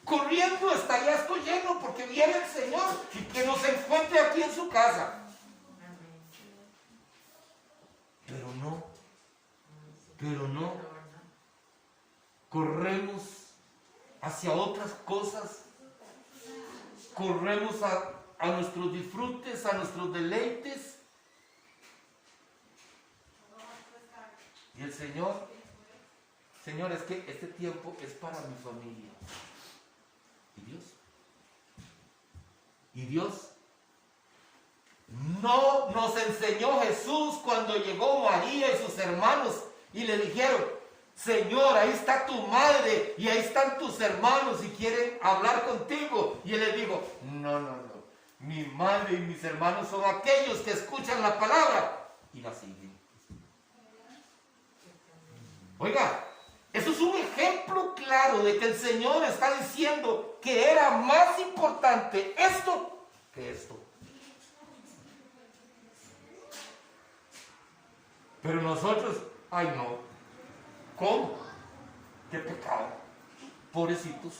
Corriendo estaría esto lleno porque viene el Señor y que nos encuentre aquí en su casa. Pero no. Corremos hacia otras cosas. Corremos a nuestros disfrutes, a nuestros deleites. Y el Señor, es que este tiempo es para mi familia. Y Dios no nos enseñó Jesús cuando llegó María y sus hermanos y le dijeron: Señor, ahí está tu madre y ahí están tus hermanos y quieren hablar contigo. Y él les dijo: no, mi madre y mis hermanos son aquellos que escuchan la palabra y la siguen. Oiga, eso es un ejemplo claro de que el Señor está diciendo que era más importante esto que esto. Pero nosotros, ay no, ¿cómo? ¿Qué pecado? Pobrecitos.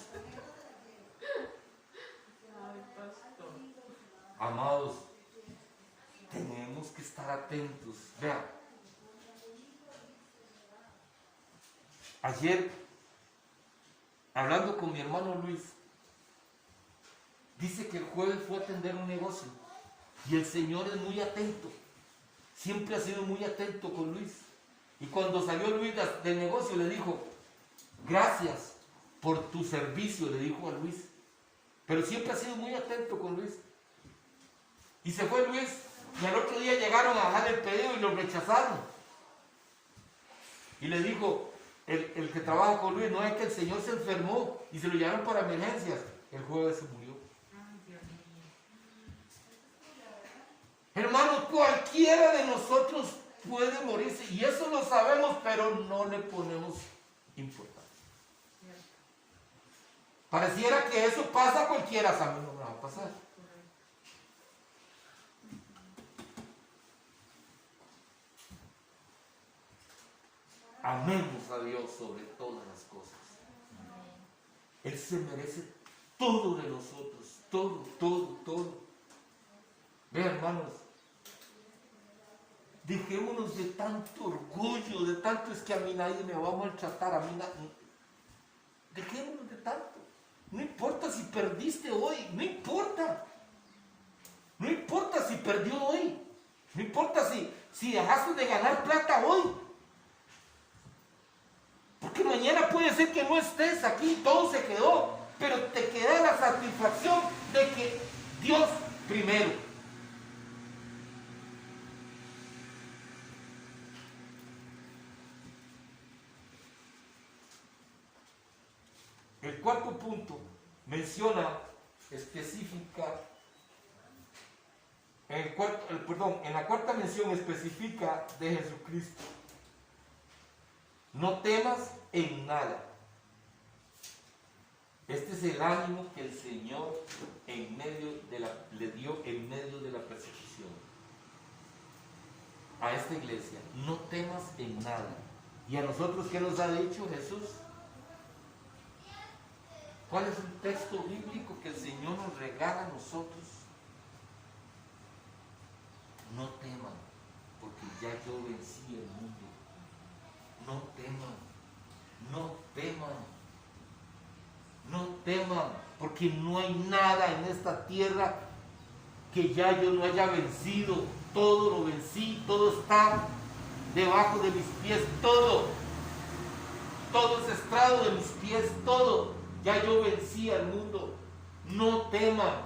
Amados, tenemos que estar atentos. Vean, ayer, hablando con mi hermano Luis, dice que el jueves fue a atender un negocio y el Señor es muy atento. Siempre ha sido muy atento con Luis. Y cuando salió Luis del negocio le dijo: gracias por tu servicio, le dijo a Luis. Pero siempre ha sido muy atento con Luis. Y se fue Luis y al otro día llegaron a dejar el pedido y lo rechazaron. Y le dijo el que trabaja con Luis: no, es que el Señor se enfermó y se lo llevaron para emergencias. El jueves se murió. Hermanos, cualquiera de nosotros puede morirse y eso lo sabemos, pero no le ponemos importancia. Pareciera que eso pasa a cualquiera, a mí no me va a pasar. Amemos a Dios sobre todas las cosas. Él se merece todo de nosotros, todo. Vean, hermanos, dejémonos de tanto orgullo, de tanto es que a mí nadie me va a maltratar, a mí nadie. Dejémonos de tanto. No importa si perdiste hoy, no importa. No importa si perdió hoy. No importa si dejaste de ganar plata hoy. Porque mañana puede ser que no estés aquí, todo se quedó, pero te queda la satisfacción de que Dios primero. El cuarto punto menciona en la cuarta mención específica de Jesucristo: no temas en nada. Este es el ánimo que el Señor le dio en medio de la persecución a esta iglesia. No temas en nada. ¿Y a nosotros qué nos ha dicho Jesús? ¿Cuál es el texto bíblico que el Señor nos regala a nosotros? No teman, porque ya yo vencí el mundo. No teman, porque no hay nada en esta tierra que ya yo no haya vencido. Todo lo vencí, todo está debajo de mis pies, todo es estrado de mis pies, todo. Ya yo vencí al mundo. No teman.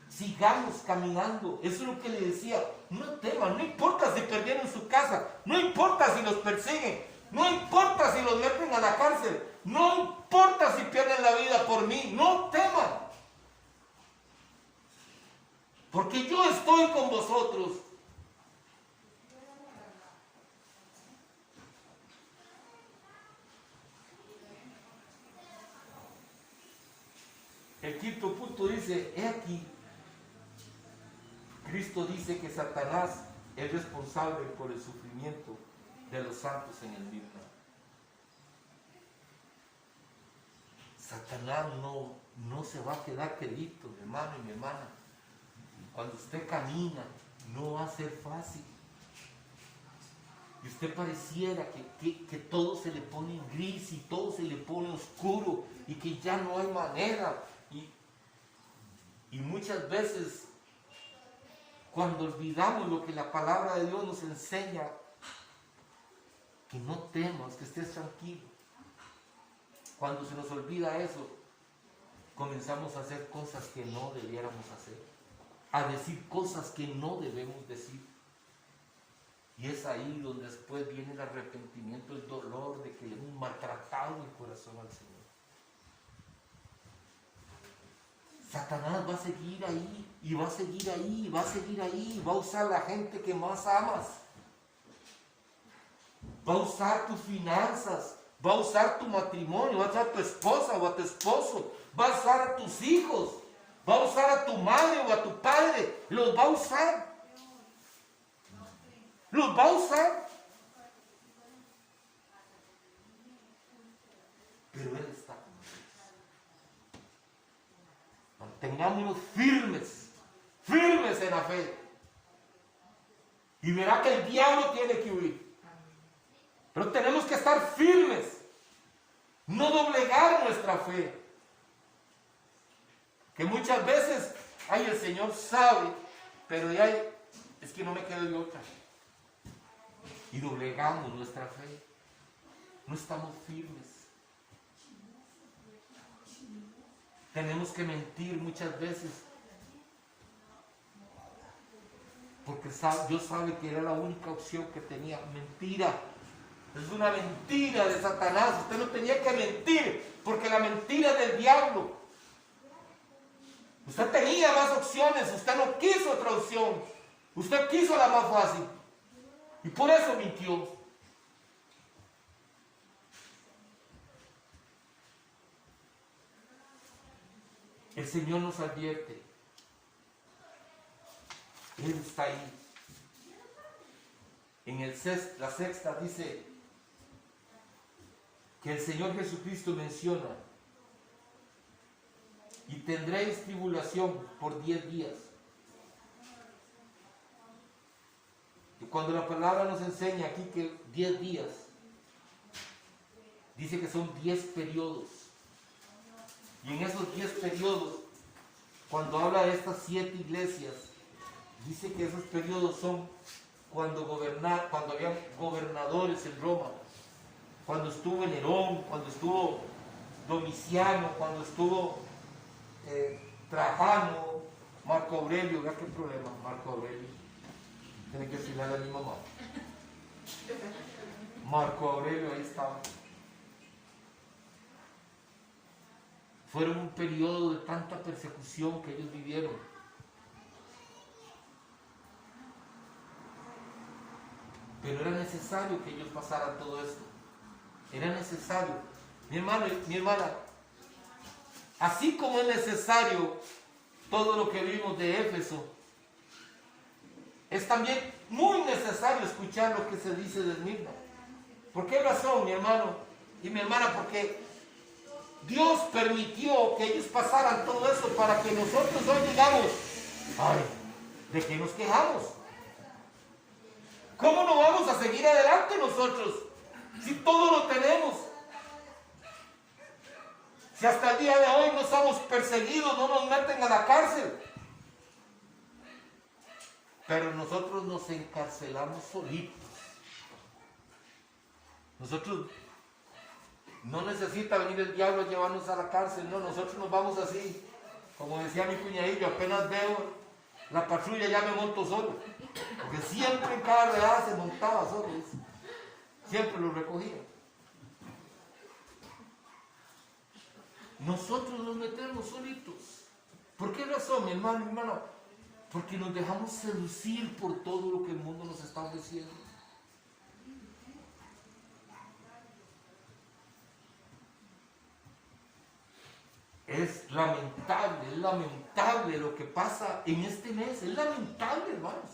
Sigamos caminando. Eso es lo que le decía. No teman. No importa si perdieron su casa. No importa si los persiguen. No importa si los meten a la cárcel. No importa si pierden la vida por mí. No teman. porque yo estoy con vosotros. El quinto punto dice, he aquí, Cristo dice que Satanás es responsable por el sufrimiento de los santos en el mismo. Satanás no se va a quedar quedito, mi hermano y mi hermana. Cuando usted camina, no va a ser fácil. Y usted pareciera que todo se le pone en gris y todo se le pone oscuro y que ya no hay manera. Y muchas veces, cuando olvidamos lo que la palabra de Dios nos enseña, que no temas, que estés tranquilo. Cuando se nos olvida eso, comenzamos a hacer cosas que no debiéramos hacer, a decir cosas que no debemos decir. Y es ahí donde después viene el arrepentimiento, el dolor de que le hemos maltratado el corazón al Señor. Satanás va a seguir ahí, y va a seguir ahí, y va a seguir ahí, y va a usar a la gente que más amas. Va a usar tus finanzas, va a usar tu matrimonio, va a usar a tu esposa o a tu esposo, va a usar a tus hijos, va a usar a tu madre o a tu padre, los va a usar. Los va a usar. Pero Él está con nosotros. Mantengámonos firmes en la fe. Y verá que el diablo tiene que huir. Pero tenemos que estar firmes. No doblegar nuestra fe. Que muchas veces, ay, el Señor sabe, pero ya es que no me quedo de otra. Y doblegamos nuestra fe. No estamos firmes. Tenemos que mentir muchas veces. Porque Dios sabe que era la única opción que tenía. Mentira. Es una mentira de Satanás. Usted no tenía que mentir, porque la mentira es del diablo. Usted tenía más opciones. Usted no quiso otra opción. Usted quiso la más fácil. Y por eso mintió. El Señor nos advierte. Él está ahí. En la sexta dice que el Señor Jesucristo menciona: y tendréis tribulación por 10 días. Y cuando la palabra nos enseña aquí que 10 días, dice que son 10 periodos. Y en esos 10 periodos, cuando habla de estas 7 iglesias, dice que esos periodos son cuando había gobernadores en Roma, cuando estuvo Nerón, cuando estuvo Domiciano, cuando estuvo Trajano, Marco Aurelio. ¿Vea qué problema, Marco Aurelio? Tiene que decirle a mi mamá. Marco Aurelio, ahí estaba. Fueron un periodo de tanta persecución que ellos vivieron. Pero era necesario que ellos pasaran todo esto. Era necesario. Mi hermano y mi hermana, así como es necesario todo lo que vimos de Éfeso, es también muy necesario escuchar lo que se dice de Esmirna. ¿Por qué razón, mi hermano y mi hermana? Porque Dios permitió que ellos pasaran todo eso para que nosotros hoy digamos: ay, ¿de qué nos quejamos? ¿Cómo no vamos a seguir adelante nosotros si todo lo tenemos? Si hasta el día de hoy no somos perseguidos, no nos meten a la cárcel. Pero nosotros nos encarcelamos solitos. Nosotros no necesita venir el diablo a llevarnos a la cárcel, no, nosotros nos vamos así. Como decía mi cuñadillo, apenas veo la patrulla ya me monto solo. Porque siempre en cada redada se montaba solo. Siempre lo recogía. Nosotros nos metemos solitos. ¿Por qué razón, mi hermano y hermana? Porque nos dejamos seducir por todo lo que el mundo nos está ofreciendo. Es lamentable lo que pasa en este mes. Es lamentable, hermanos.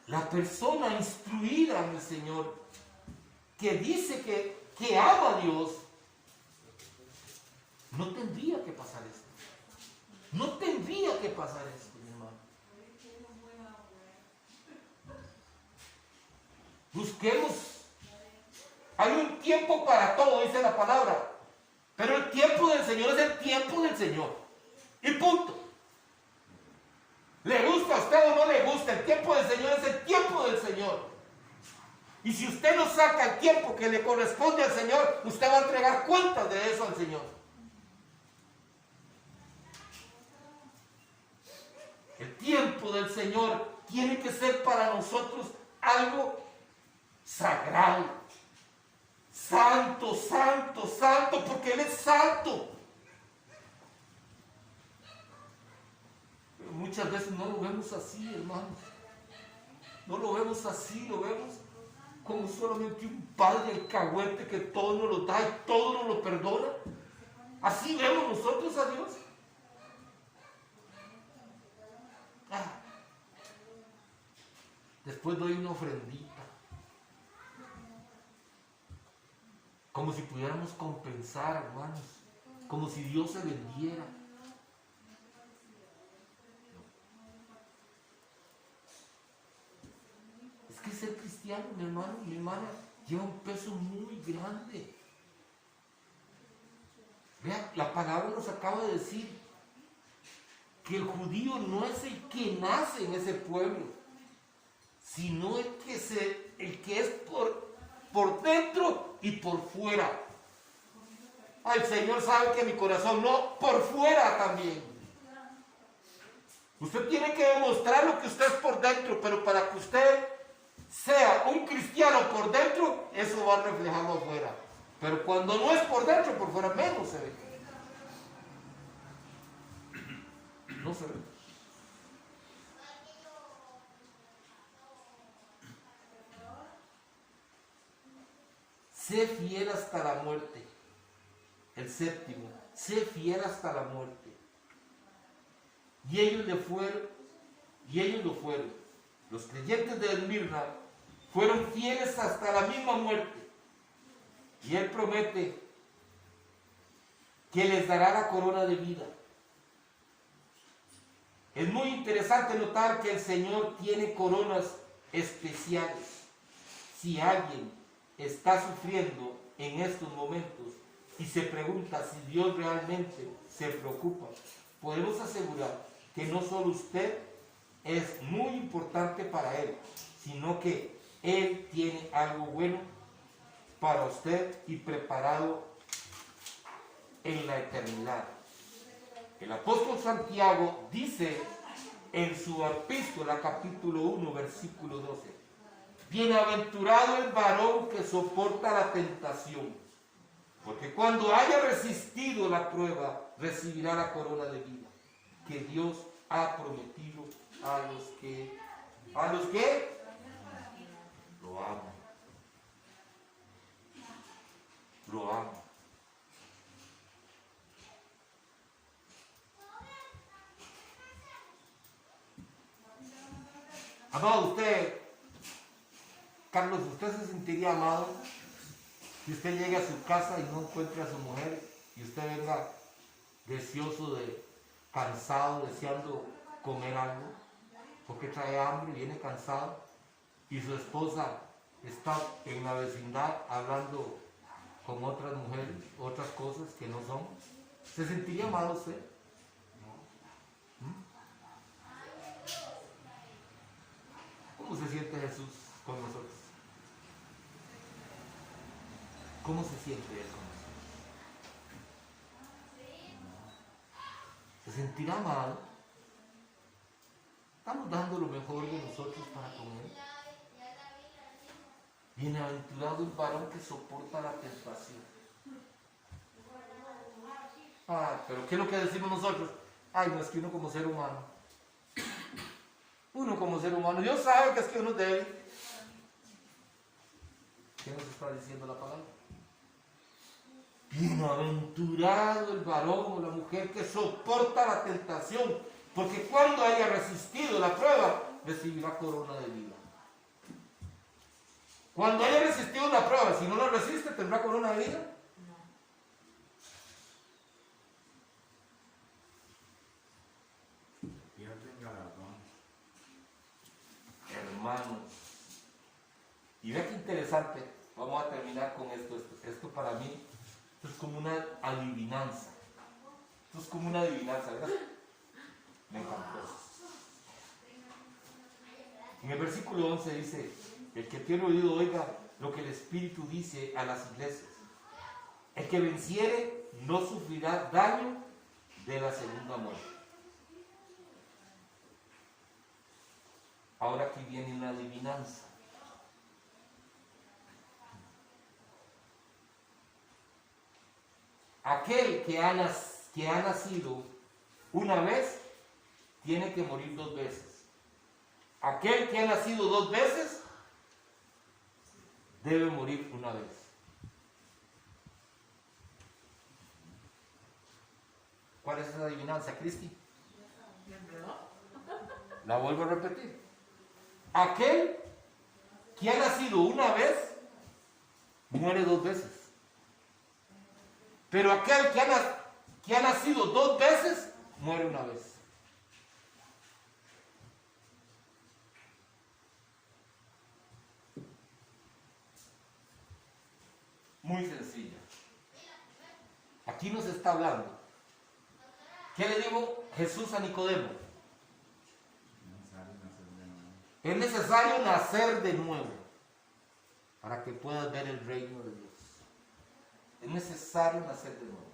La persona instruida en el Señor, que dice que ama a Dios, no tendría que pasar esto. No tendría que pasar esto, mi hermano. Busquemos. Hay un tiempo para todo, dice la palabra. Pero el tiempo del Señor es el tiempo del Señor. Y punto. Le gusta a usted o no le gusta, el tiempo del Señor es el tiempo del Señor. Y si usted no saca el tiempo que le corresponde al Señor, usted va a entregar cuentas de eso al Señor. El tiempo del Señor tiene que ser para nosotros algo sagrado. Santo, santo, santo, porque Él es santo. Pero muchas veces no lo vemos así, hermanos. No lo vemos así, lo vemos como solamente un padre alcahuete que todo nos lo da y todo nos lo perdona. Así vemos nosotros a Dios. Después doy una ofrendita. Como si pudiéramos compensar, hermanos. Como si Dios se vendiera. Es que ser cristiano, mi hermano, mi hermana, lleva un peso muy grande. Vea, la palabra nos acaba de decir que el judío no es el que nace en ese pueblo, sino el que es por dentro y por fuera. El Señor sabe que mi corazón no, por fuera también. Usted tiene que demostrar lo que usted es por dentro, pero para que usted sea un cristiano por dentro, eso va a reflejarlo afuera. Pero cuando no es por dentro, por fuera menos se ve. No se ve. Sé fiel hasta la muerte. El séptimo, sé fiel hasta la muerte. Y ellos lo fueron. Los creyentes de Esmirna fueron fieles hasta la misma muerte. Y Él promete que les dará la corona de vida. Es muy interesante notar que el Señor tiene coronas especiales. Si alguien está sufriendo en estos momentos y se pregunta si Dios realmente se preocupa, podemos asegurar que no solo usted es muy importante para Él, sino que Él tiene algo bueno para usted y preparado en la eternidad. El apóstol Santiago dice en su epístola capítulo 1 versículo 12: bienaventurado el varón que soporta la tentación, porque cuando haya resistido la prueba recibirá la corona de vida que Dios ha prometido a los que lo aman. Lo aman. Amado, Carlos, ¿usted se sentiría amado si usted llega a su casa y no encuentra a su mujer y usted venga deseoso cansado, deseando comer algo, porque trae hambre, viene cansado, y su esposa está en la vecindad hablando con otras mujeres, otras cosas que no son? ¿Se sentiría amado usted? ¿Cómo se siente Jesús con nosotros? ¿Cómo se siente Él con nosotros? ¿Se sentirá amado? ¿Estamos dando lo mejor de nosotros para con Él? Bienaventurado el varón que soporta la tentación. Ah, pero ¿qué es lo que decimos nosotros? Ay, no, es que uno como ser humano. Uno como ser humano. Dios sabe que es que uno es débil. ¿Qué nos está diciendo la palabra? Bienaventurado el varón o la mujer que soporta la tentación, porque cuando haya resistido la prueba, recibirá corona de vida. Cuando haya resistido la prueba, si no la resiste, ¿tendrá corona de vida? Pierden galardón. Hermanos. Y vea qué interesante. Vamos a terminar con esto. Esto para mí esto es como una adivinanza. Esto es como una adivinanza, ¿verdad? Me encantó. En el versículo 11 dice: el que tiene oído oiga lo que el Espíritu dice a las iglesias. El que venciere no sufrirá daño de la segunda muerte. Ahora aquí viene una adivinanza. Aquel que ha nacido una vez tiene que morir 2 veces. Aquel que ha nacido 2 veces debe morir una vez. ¿Cuál es esa adivinanza, Cristi? La vuelvo a repetir. Aquel que ha nacido una vez muere 2 veces. Pero aquel que ha nacido 2 veces muere una vez. Muy sencilla. Aquí nos está hablando. ¿Qué le dijo Jesús a Nicodemo? Es necesario nacer de nuevo para que puedas ver el reino de Dios. Es necesario nacer de nuevo.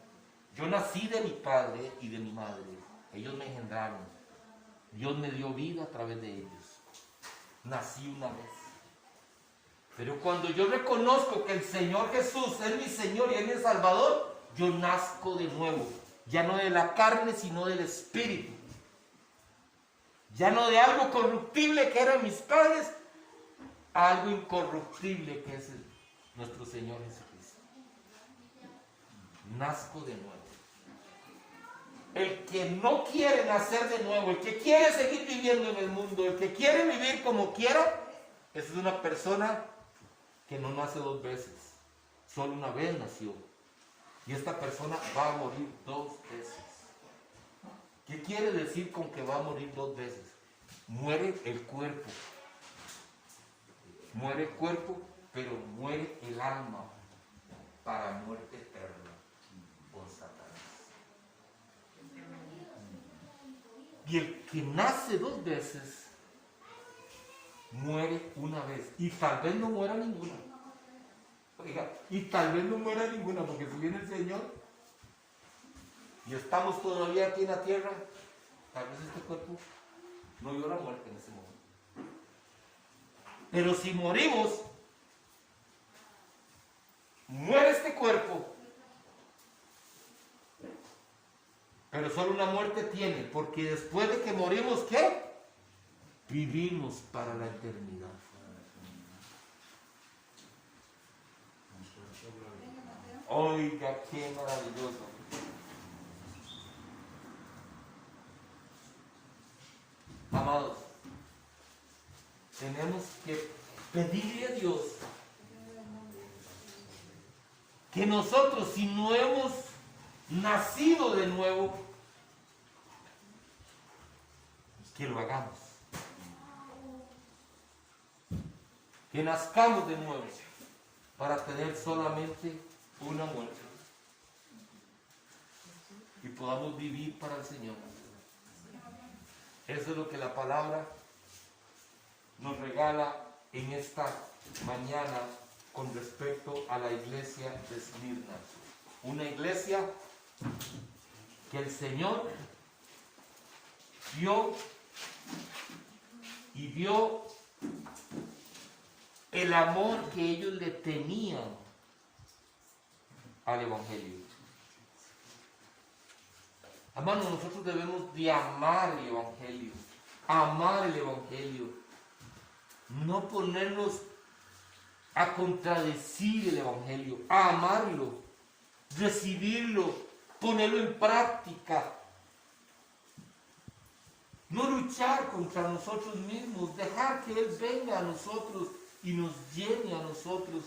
Yo nací de mi padre y de mi madre. Ellos me engendraron. Dios me dio vida a través de ellos. Nací una vez. Pero cuando yo reconozco que el Señor Jesús es mi Señor y es mi Salvador, yo nazco de nuevo. Ya no de la carne, sino del Espíritu. Ya no de algo corruptible que eran mis padres, a algo incorruptible que es nuestro Señor Jesucristo. Nazco de nuevo. El que no quiere nacer de nuevo, el que quiere seguir viviendo en el mundo, el que quiere vivir como quiera, es una persona que no nace 2 veces. Solo una vez nació. Y esta persona va a morir 2 veces. ¿Qué quiere decir con que va a morir 2 veces? Muere el cuerpo. Muere el cuerpo, pero muere el alma para muerte eterna con Satanás. Y el que nace 2 veces muere una vez. Y tal vez no muera ninguna. Oiga, y tal vez no muera ninguna, porque si viene el Señor y estamos todavía aquí en la tierra, tal vez este cuerpo no vio la muerte en ese momento. Pero si morimos, muere este cuerpo, pero solo una muerte tiene, porque después de que morimos, ¿qué? Vivimos para la eternidad. Oiga, qué maravilloso. Amados, tenemos que pedirle a Dios que nosotros, si no hemos nacido de nuevo, que lo hagamos. Que nazcamos de nuevo para tener solamente una muerte y podamos vivir para el Señor. Eso es lo que la palabra nos regala en esta mañana con respecto a la iglesia de Esmirna. Una iglesia que el Señor vio y vio el amor que ellos le tenían al Evangelio. Hermanos, nosotros debemos de amar el Evangelio. Amar el Evangelio. No ponernos a contradecir el Evangelio. A amarlo. Recibirlo. Ponerlo en práctica. No luchar contra nosotros mismos. Dejar que Él venga a nosotros y nos llene a nosotros.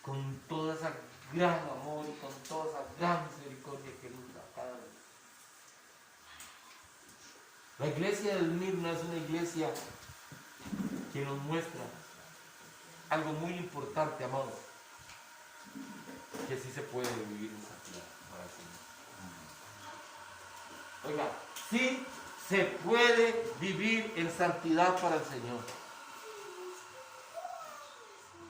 Con toda esa gran amor y con toda esa gran misericordia que nos da cada vez. La iglesia del Mirna es una iglesia que nos muestra algo muy importante, amados, que sí se puede vivir en santidad para el Señor. Oiga, sí se puede vivir en santidad para el Señor.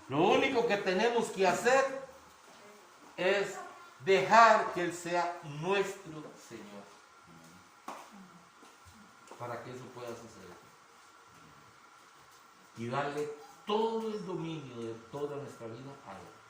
Lo único que tenemos que hacer es dejar que Él sea nuestro Señor, para que eso pueda suceder. Y darle todo el dominio de toda nuestra vida a Él.